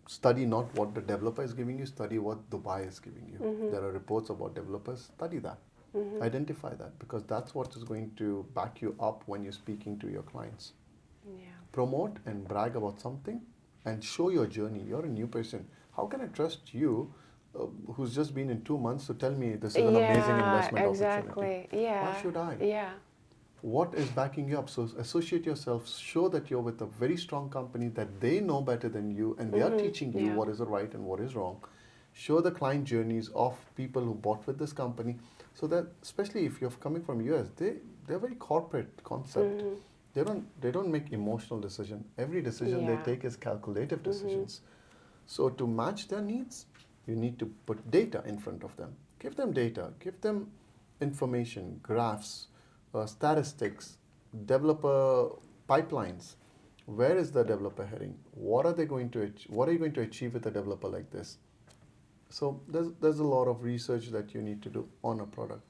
study not what the developer is giving you, study what Dubai is giving you. There are reports about developers, study that. Identify that, because that's what is going to back you up when you're speaking to your clients. Yeah. Promote and brag about something and show your journey. You're a new person. How can I trust you, who's just been in 2 months, to tell me this is an amazing investment opportunity? Exactly. Yeah. Why should I? Yeah. What is backing you up? So associate yourself, show that you're with a very strong company, that they know better than you, and they are teaching you what is right and what is wrong. Show the client journeys of people who bought with this company, so that especially if you're coming from US, they're very corporate concept. They don't make emotional decision. Every decision they take is calculative decisions. So to match their needs, you need to put data in front of them. Give them data, give them information, graphs, statistics, developer pipelines. Where is the developer heading? What are they going to? What are you going to achieve with a developer like this? So there's a lot of research that you need to do on a product.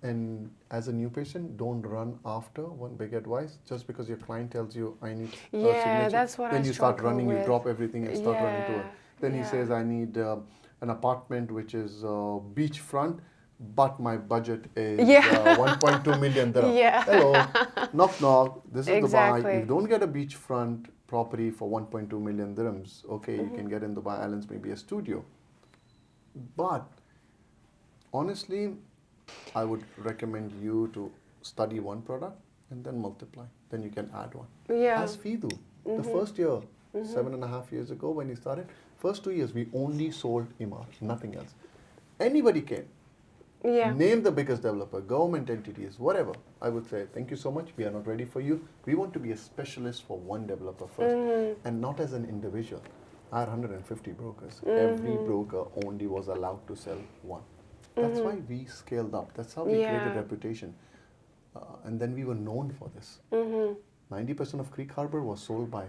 And as a new patient, don't run after. One big advice: just because your client tells you, "I need a signature," that's what then I you start struggle running. with. You drop everything and start running to it. Then he Yeah. says, "I need an apartment which is beachfront, but my budget is 1.2 million dirham." Yeah. Hello, knock knock. This is Dubai. Exactly. You don't get a beachfront property for 1.2 million dirhams. Okay, you can get in Dubai Islands maybe a studio. But honestly, I would recommend you to study one product and then multiply. Then you can add one. Yeah. As Fidu, the first year, 7.5 years ago when he started, first 2 years we only sold Imar, nothing else. Anybody came. Yeah. Name the biggest developer, government entities, whatever. I would say, thank you so much. We are not ready for you. We want to be a specialist for one developer first, and not as an individual. I had 150 brokers. Every broker only was allowed to sell one. That's why we scaled up. That's how we created reputation. And then we were known for this. 90% of Creek Harbor was sold by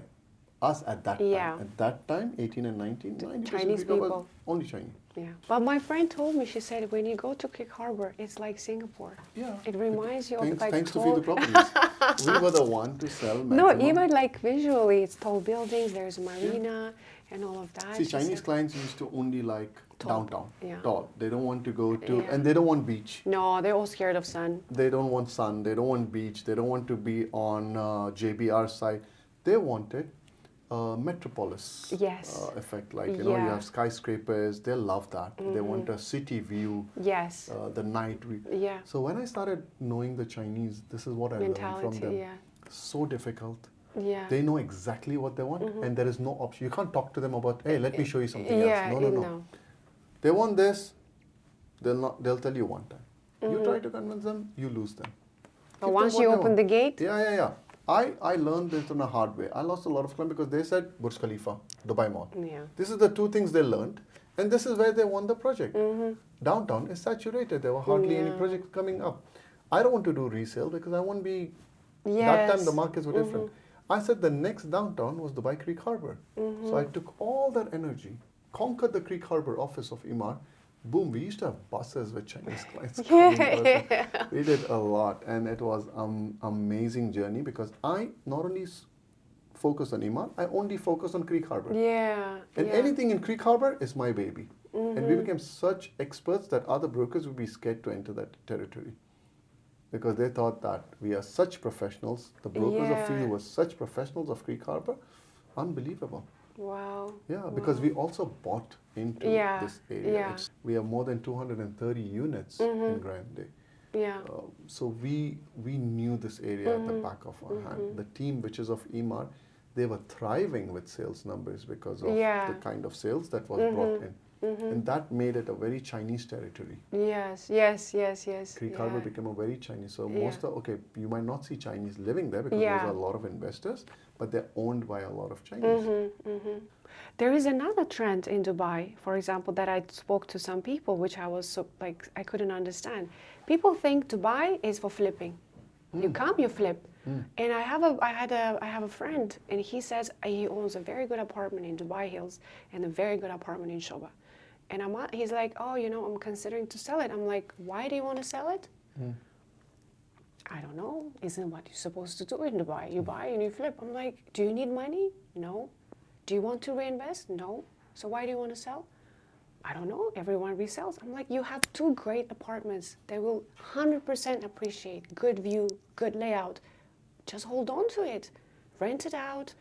us at that time. At that time, 18 and 19, 90% Chinese Creek Harbor people. only Chinese. Yeah. But my friend told me, she said, when you go to Creek Harbor, it's like Singapore. Yeah. It reminds you of like thanks to tall... Feed the Properties. We were the one to sell maximum. No, even like visually, it's tall buildings, there's a marina and all of that. See, She Chinese said, clients used to only like downtown, tall. They don't want to go to, Yeah. and they don't want beach. no, they're all scared of sun. They don't want sun. They don't want beach. They don't want to be on JBR side. They wanted metropolis effect. Like, you know, you have skyscrapers. They love that. They want a city view. Yes. The night view. Yeah. So when I started knowing the Chinese, this is what I learned from them. So difficult. Yeah. They know exactly what they want, and there is no option. You can't talk to them about, hey, let me show you something else. No. They want this. They'll tell you one time. You try to convince them, you lose them. But once you open the gate? Yeah. I learned this in a hard way. I lost a lot of clients because they said Burj Khalifa, Dubai Mall. Yeah. This is the two things they learned, and this is where they won the project. Downtown is saturated. There were hardly any projects coming up. I don't want to do resale because I want to be... That time the markets were different. I said the next downtown was Dubai Creek Harbor. So I took all that energy, conquered the Creek Harbor office of Imar. Boom, we used to have buses with Chinese clients coming. We did a lot, and it was an amazing journey because I not only focused on Imar, I only focused on Creek Harbor. And anything in Creek Harbor is my baby. And we became such experts that other brokers would be scared to enter that territory. Because they thought that we are such professionals, the brokers of field were such professionals of Creek Harbor, unbelievable. Wow. Yeah, because we also bought into this area. We have more than 230 units in Grande. So we knew this area at the back of our hand. The team, which is of Imar, they were thriving with sales numbers because of the kind of sales that was brought in. And that made it a very Chinese territory. Yes. Creek Harbor became a very Chinese. So you might not see Chinese living there because there's a lot of investors, but they're owned by a lot of Chinese. There is another trend in Dubai, for example, that I spoke to some people, which I was I couldn't understand. People think Dubai is for flipping. You come, you flip. And I have a friend, and he says he owns a very good apartment in Dubai Hills and a very good apartment in Shoba. And he's like, oh, I'm considering to sell it. I'm like, why do you want to sell it? I don't know. Isn't what you're supposed to do in Dubai? You buy and you flip. I'm like, do you need money? No. Do you want to reinvest? No. So why do you want to sell? I don't know. Everyone resells. I'm like, you have 2 great apartments. They will 100% appreciate. Good view, good layout. Just hold on to it. Rent it out.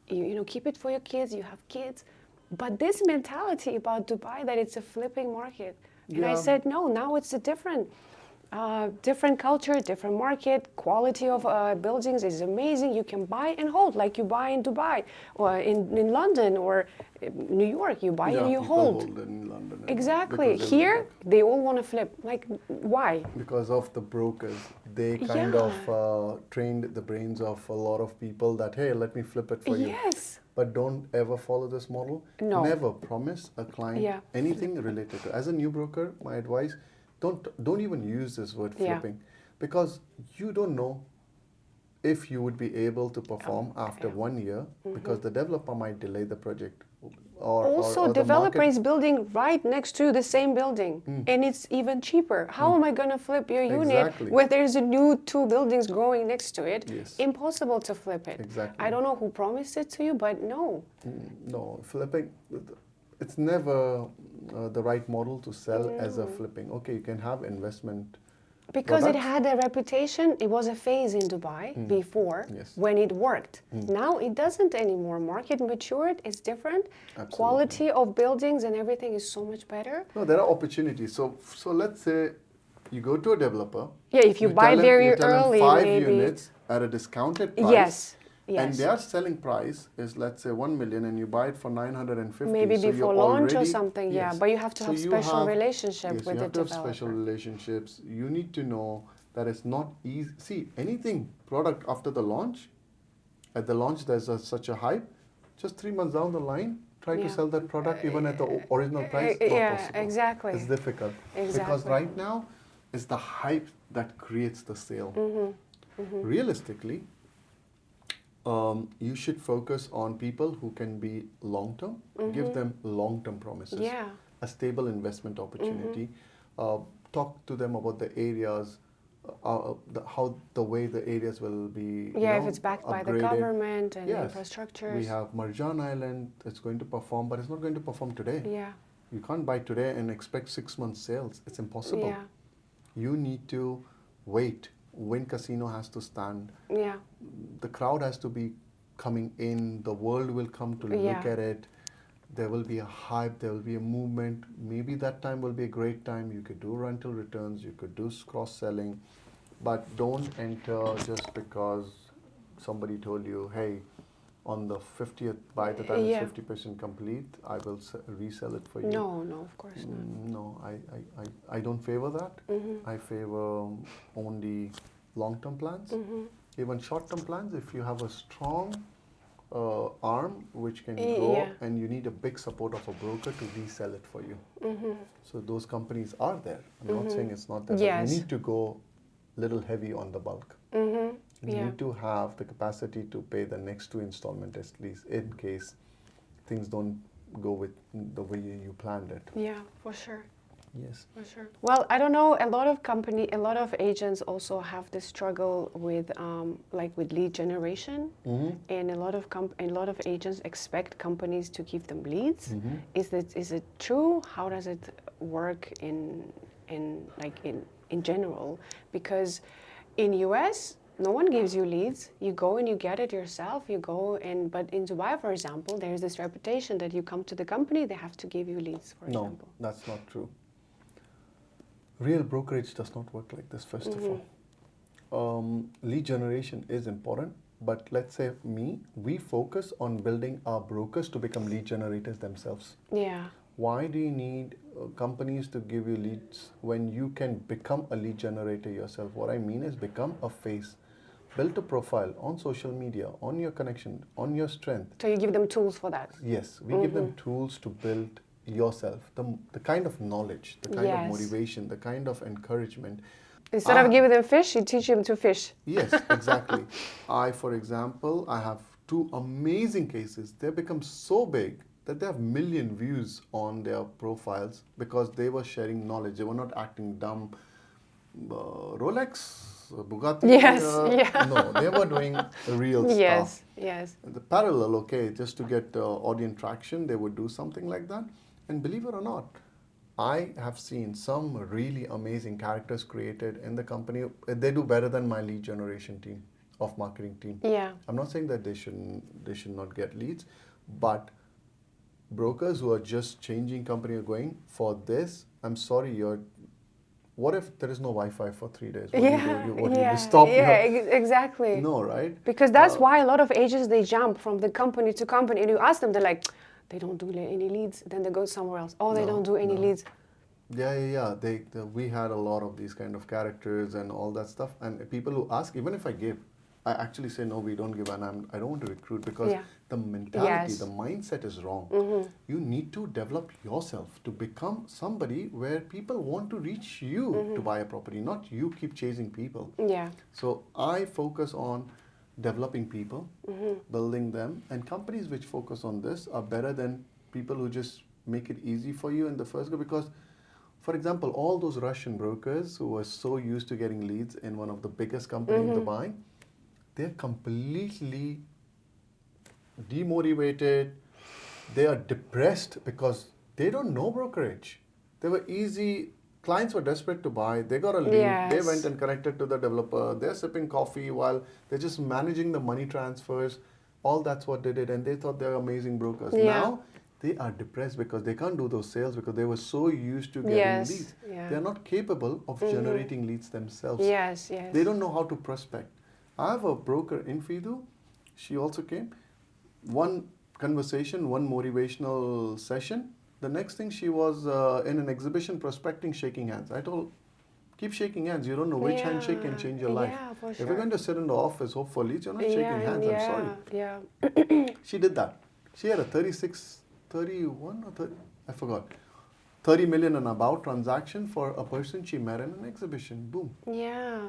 You know, keep it for your kids. You have kids. But this mentality about Dubai, that it's a flipping market. And I Yeah. said, no, now it's a different culture, different market. Quality of buildings is amazing. You can buy and hold like you buy in Dubai or in London or New York. You buy and you people hold. hold in London. Exactly. Because they Here, look they all want to flip. Like, why? because of the brokers, they kind Yeah. of trained the brains of a lot of people that, hey, let me flip it for you. Yes. But don't ever follow this model. No. Never promise a client Yeah. anything related to. As a new broker, my advice, don't even use this word Yeah. flipping, because you don't know if you would be able to perform after yeah. 1 year, because the developer might delay the project, or Also, or the developer market. is building right next to the same building, and it's even cheaper. How am I going to flip your unit Exactly. where there's a new 2 buildings growing next to it? Yes. Impossible to flip it. Exactly. I don't know who promised it to you, but no. No, flipping, it's never the right model to sell as a flipping. Okay, you can have investment. Because it products. had a reputation, it was a phase in Dubai before Yes. when it worked. Now it doesn't anymore. Market matured, it's different. Absolutely. Quality of buildings and everything is so much better. No, there are opportunities. So let's say you go to a developer. Yeah, if you buy tell him- very you tell him early, 5 maybe. units at a discounted price. Yes, And yes. their selling price is, let's say, 1 million, and you buy it for 950. Maybe so before you're launch or already- something, yeah. yes. But you have to So have you special relationship yes, with you the have to have special developer. relationships. You need to know that it's not easy. See, anything product after the launch, at the launch there's such a hype. Just 3 months down the line, try to Yeah. sell that product even at the original price. Not yeah, possible. exactly. It's difficult. Because Exactly. right now, it's the hype that creates the sale. Realistically, you should focus on people who can be long term. Give them long term promises. Yeah. A stable investment opportunity. Talk to them about the areas, how the way the areas will be. Yeah, if it's backed by the upgraded. government and Yes. infrastructures. We have Marjan Island. It's going to perform, but it's not going to perform today. Yeah, You can't buy today and expect 6 months sales. It's impossible. yeah, You need to wait. Win Casino has to stand. yeah. The crowd has to be coming in. The world will come to look Yeah. at it. There will be a hype. There will be a movement. Maybe that time will be a great time. You could do rental returns. You could do cross-selling. But don't enter just because somebody told you, hey, on the 50th, by the time Yeah. it's 50% complete, I will resell it for you. No, no, of course not. No, I don't favor that. I favor only long-term plans. Even short-term plans, if you have a strong arm which can grow, Yeah. and you need a big support of a broker to resell it for you. So those companies are there. I'm not saying it's not there, but Yes. you need to go little heavy on the bulk. You Yeah. need to have the capacity to pay the next 2 installments at least, in case things don't go with the way you planned it. Yeah, for sure. Yes. For sure. Well, I don't know. A lot of agents also have this struggle with, like with lead generation, and a lot of agents expect companies to give them leads. Is it true? How does it work in general? Because in US, no one gives you leads. You go and you get it yourself. But in Dubai, for example, there's this reputation that you come to the company, they have to give you leads, for No, example. that's not true. Real brokerage does not work like this, first of all. Lead generation is important, but let's say we focus on building our brokers to become lead generators themselves. Yeah. Why do you need companies to give you leads when you can become a lead generator yourself? What I mean is become a face. Build a profile on social media, on your connection, on your strength. So you give them tools for that. Yes, we give them tools to build yourself, the kind of knowledge, the kind of Yes. motivation, the kind of encouragement. Instead of giving them fish, you teach them to fish. Yes, exactly. For example, I have 2 amazing cases. They become so big that they have million views on their profiles because they were sharing knowledge. They were not acting dumb. Rolex, Bugatti. Yes, yeah. No, they were doing real Yes, stuff. yes. The parallel, okay, just to get audience traction, they would do something like that. And believe it or not, I have seen some really amazing characters created in the company. They do better than my lead generation team of marketing team. Yeah. I'm not saying that they should not get leads, but brokers who are just changing company are going for this. I'm sorry, you're. What if there is no Wi-Fi for 3 days? What do you do? What do you do? Stop your. Exactly. No, right? Because that's why a lot of agents, they jump from the company to company, and you ask them, they're like, they don't do any leads. Then they go somewhere else. Oh, they No, don't do any no. leads. Yeah. We had a lot of these kind of characters and all that stuff. And people who ask, even if I give, I actually say no, we don't give, and I don't want to recruit because Yeah. the mentality, Yes. the mindset is wrong. Mm-hmm. You need to develop yourself to become somebody where people want to reach you to buy a property, not you keep chasing people. Yeah. So I focus on developing people, building them, and companies which focus on this are better than people who just make it easy for you in the first go. Because, for example, all those Russian brokers who were so used to getting leads in one of the biggest companies in Dubai, they're completely demotivated. They are depressed because they don't know brokerage. They were easy. Clients were desperate to buy. They got a lead. Yes. They went and connected to the developer. They're sipping coffee while they're just managing the money transfers. All that's what they did, and they thought they're amazing brokers. Yeah. Now they are depressed because they can't do those sales because they were so used to getting Yes. leads. Yeah. They're not capable of generating leads themselves. Yes, yes. They don't know how to prospect. I have a broker in Fidu. She also came. One conversation, one motivational session. The next thing she was in an exhibition prospecting, shaking hands. I told, keep shaking hands. You don't know which handshake can change your life. Yeah, for If sure. you're going to sit in the office, hope for leads, you're not shaking hands. I'm sorry. Yeah. She did that. She had a 31 or 30, I forgot. 30 million and about transaction for a person she met in an exhibition. Boom. Yeah.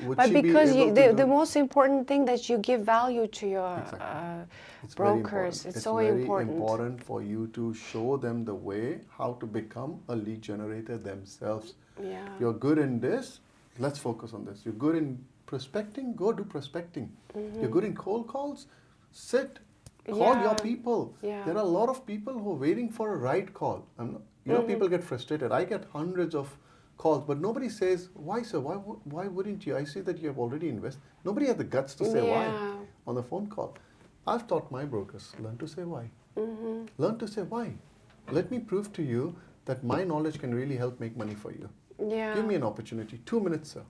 Would But she be because able to the do- most important thing that you give value to your Exactly. It's very brokers. important. It's so very important. important for you to show them the way how to become a lead generator themselves. Yeah. You're good in this, let's focus on this. You're good in prospecting, go do prospecting. You're good in cold calls, sit, call your Yeah. people. Yeah. There are a lot of people who are waiting for a right call. People get frustrated. I get hundreds of calls, but nobody says, why, sir? Why wouldn't you? I see that you have already invested. Nobody has the guts to say why Yeah. on the phone call. I've taught my brokers, learn to say why. Learn to say why. Let me prove to you that my knowledge can really help make money for you. Yeah. Give me an opportunity. 2 minutes, sir.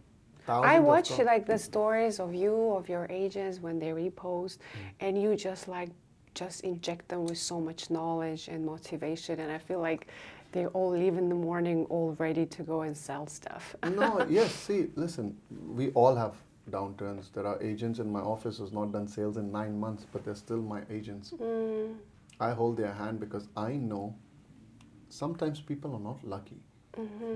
I Thousands of watch calls. like the stories of you, of your agents when they repost, and you just inject them with so much knowledge and motivation, and I feel like they all leave in the morning all ready to go and sell stuff. No, yes, see, listen, we all have downturns. There are agents in my office who's not done sales in 9 months, but they're still my agents. I hold their hand because I know sometimes people are not lucky.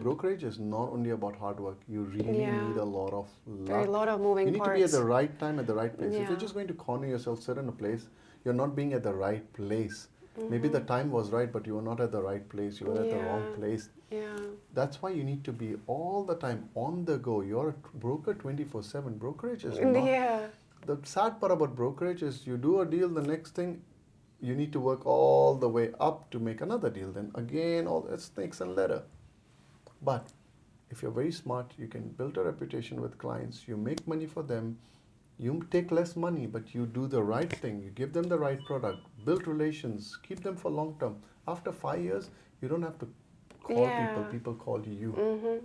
Brokerage is not only about hard work. You really Yeah. need a lot of luck. There are a lot of moving You need parts. to be at the right time at the right place. If Yeah. you're just going to corner yourself, sit in a place, you're not being at the right place. Maybe the time was right, but you were not at the right place. You were at the wrong Yeah. place. Yeah. That's why you need to be all the time on the go. You're a broker 24/7. Brokerage is not. Yeah. The sad part about brokerage is you do a deal, the next thing you need to work all the way up to make another deal. Then again, all that snakes and ladder. But if you're very smart, you can build a reputation with clients. You make money for them. You take less money, but you do the right thing. You give them the right product. Build relations. Keep them for long term. After 5 years, you don't have to call Yeah. people. People call you.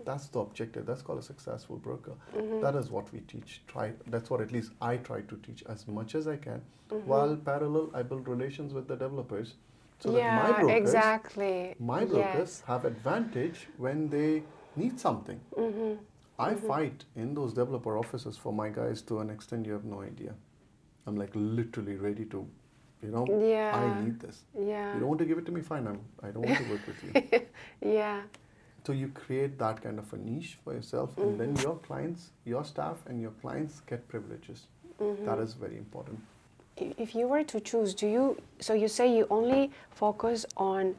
That's the objective. That's called a successful broker. That is what we teach. That's what at least I try to teach as much as I can. While parallel, I build relations with the developers so that Yeah, exactly. my brokers Yes. have advantage when they need something. I fight in those developer offices for my guys to an extent you have no idea. I'm like literally ready to, Yeah. I need this. Yeah. You don't want to give it to me? Fine, I don't want to work with you. Yeah. So you create that kind of a niche for yourself, and then your clients, your staff, and your clients get privileges. That is very important. If you were to choose, so you say you only focus on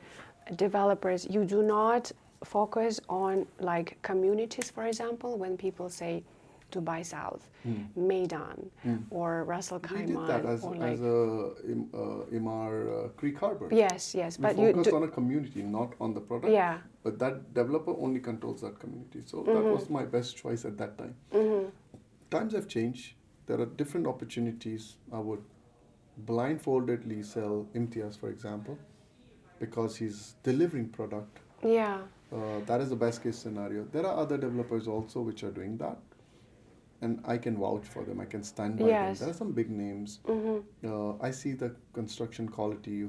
developers, you do not focus on like communities, for example, when people say Dubai South, Maidan, or Ras Al We did that Khaimah, as, or as like Imar Creek Harbor. yes, We but you focused do, on a community, not on the product. yeah, But that developer only controls that community. So that was my best choice at that time. Times have changed. There are different opportunities. I would blindfoldedly sell Imtiaz, for example, because he's delivering product. yeah, That is the best case scenario. There are other developers also which are doing that, and I can vouch for them. I can stand by them. There yes, are some big names. I see the construction quality.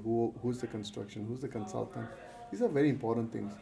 Who's the construction? Who's the consultant? These are very important things.